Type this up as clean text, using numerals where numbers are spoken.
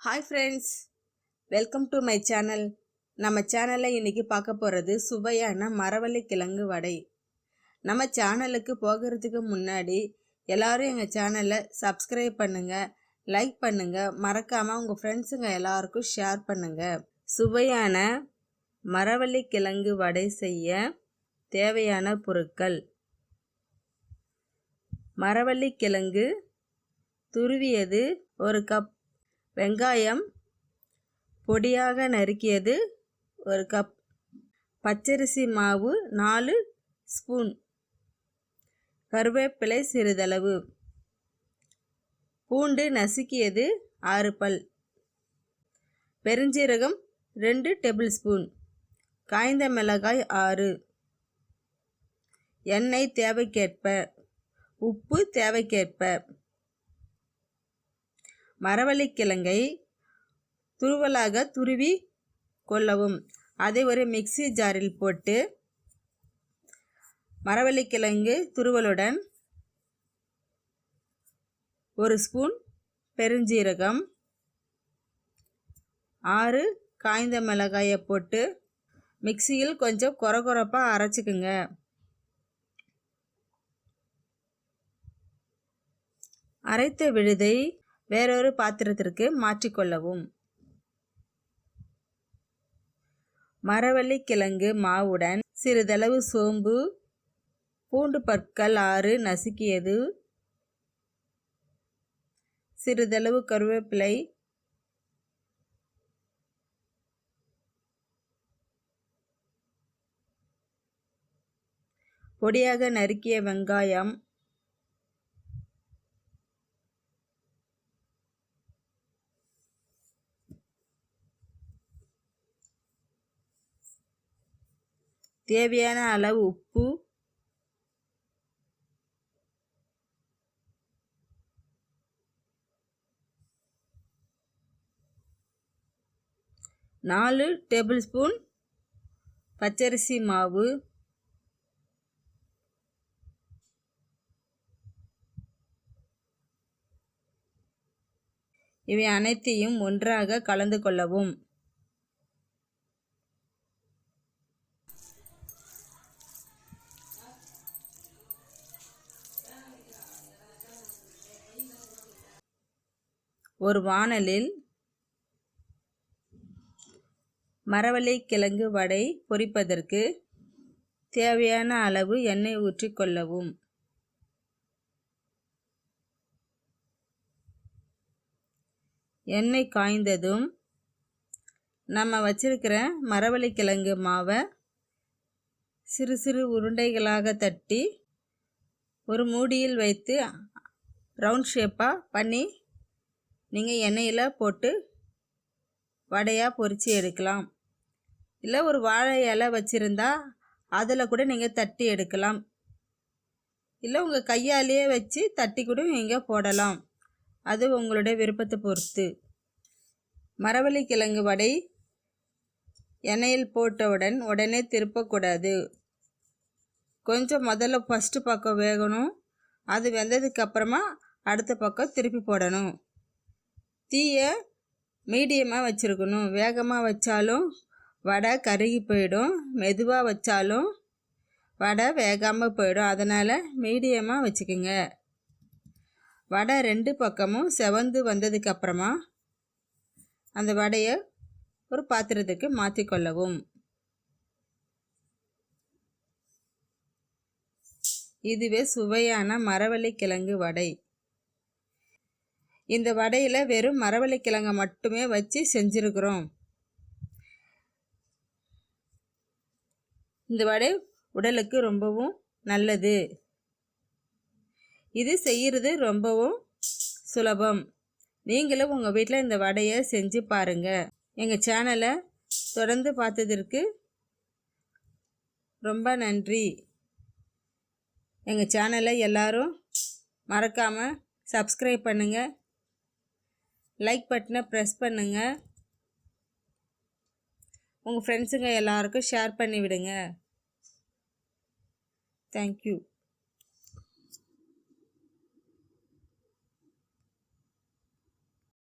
Hi friends, welcome to my channel. நம்ம சேனல்ல இன்னைக்கு பார்க்க போறது சுவையான மரவள்ளி கிழங்கு வடை. நம்ம சேனலுக்கு போகிறதுக்கு முன்னாடி எல்லாரும் எங்க சேனலை சப்ஸ்கிரைப் பண்ணுங்க, லைக் பண்ணுங்க, மறக்காம உங்க ஃப்ரெண்ட்ஸுங்க எல்லாருக்கும் ஷேர் பண்ணுங்க. சுவையான மரவள்ளி கிழங்கு வடை செய்ய தேவையான பொருட்கள்: மரவள்ளி கிழங்கு துருவியது 1 கப், வெங்காயம் பொடியாக நறுக்கியது 1 கப், பச்சரிசி மாவு 4 ஸ்பூன், கருவேப்பிலை சிறிதளவு, பூண்டு நசுக்கியது 6 பல், பெருஞ்சீரகம் 2 டேபிள் ஸ்பூன், காய்ந்த மிளகாய் 6, எண்ணெய் தேவைக்கேற்ப, உப்பு தேவைக்கேற்ப. மரவள்ளி கிழங்கை துருவலாக துருவி கொள்ளவும். அதை ஒரு மிக்ஸி ஜாரில் போட்டு மரவள்ளி கிழங்கு துருவலுடன் 1 ஸ்பூன் பெருஞ்சீரகம், 6 காய்ந்த மிளகாயை போட்டு மிக்ஸியில் கொஞ்சம் கொரகொரப்பாக அரைச்சிக்குங்க. அரைத்த விழுதை வேறொரு பாத்திரத்திற்கு மாற்றிக்கொள்ளவும். மரவள்ளி கிழங்கு மாவுடன் சிறிதளவு சோம்பு, பூண்டு பற்கள் 6 நசுக்கியது, சிறிதளவு கருவேப்பிலை, பொடியாக நறுக்கிய வெங்காயம், தேவையான அளவு உப்பு, நாலு டேபிள் ஸ்பூன் பச்சரிசி மாவு, இவை அனைத்தையும் ஒன்றாக கலந்து கொள்ளவும். ஒரு வாணலில் மரவள்ளி கிழங்கு வடை பொரிப்பதற்கு தேவையான அளவு எண்ணெய் ஊற்றிக்கொள்ளவும். எண்ணெய் காய்ந்ததும் நம்ம வச்சிருக்கிற மரவள்ளி கிழங்கு மாவை சிறு சிறு உருண்டைகளாக தட்டி ஒரு மூடியில் வைத்து ரவுண்ட் ஷேப்பாக பண்ணி நீங்கள் எண்ணெயில் போட்டு வடையாக பொரித்து எடுக்கலாம். இல்லை ஒரு வாழை இலை வச்சுருந்தா அதில் கூட நீங்கள் தட்டி எடுக்கலாம். இல்லை உங்கள் கையாலேயே வச்சு தட்டி கூட நீங்கள் போடலாம். அது உங்களுடைய விருப்பத்தை பொறுத்து. மரவள்ளி கிழங்கு வடை எண்ணெயில் போட்டவுடன் உடனே திருப்பக்கூடாது. கொஞ்சம் முதல்ல ஃபஸ்ட்டு பக்கம் வேகணும். அது வெந்ததுக்கப்புறமா அடுத்த பக்கம் திருப்பி போடணும். தீயை மீடியமாக வச்சுருக்கணும். வேகமாக வச்சாலும் வடை கருகி போயிடும், மெதுவாக வச்சாலும் வடை வேகாமல் போயிடும். அதனால் மீடியமாக வச்சுக்கோங்க. வடை 2 பக்கமும் செவந்து வந்ததுக்கப்புறமா அந்த வடையை ஒரு பாத்திரத்துக்கு மாற்றிக்கொள்ளவும். இதுவே சுவையான மரவள்ளி கிழங்கு வடை. இந்த வடையில் வெறும் மரவள்ளி கிழங்கை மட்டுமே வச்சு செஞ்சுருக்குறோம். இந்த வடை உடலுக்கு ரொம்பவும் நல்லது. இது செய்கிறது ரொம்பவும் சுலபம். நீங்களும் உங்கள் வீட்டில் இந்த வடையை செஞ்சு பாருங்கள். எங்கள் சேனலை தொடர்ந்து பார்த்ததற்கு ரொம்ப நன்றி. எங்கள் சேனலை எல்லாரும் மறக்காமல் சப்ஸ்கிரைப் பண்ணுங்கள், லைக் பட்டனை ப்ரெஸ் பண்ணுங்கள், உங்கள் ஃப்ரெண்ட்ஸுங்க எல்லாருக்கும் ஷேர் பண்ணி விடுங்க. தேங்க்யூ.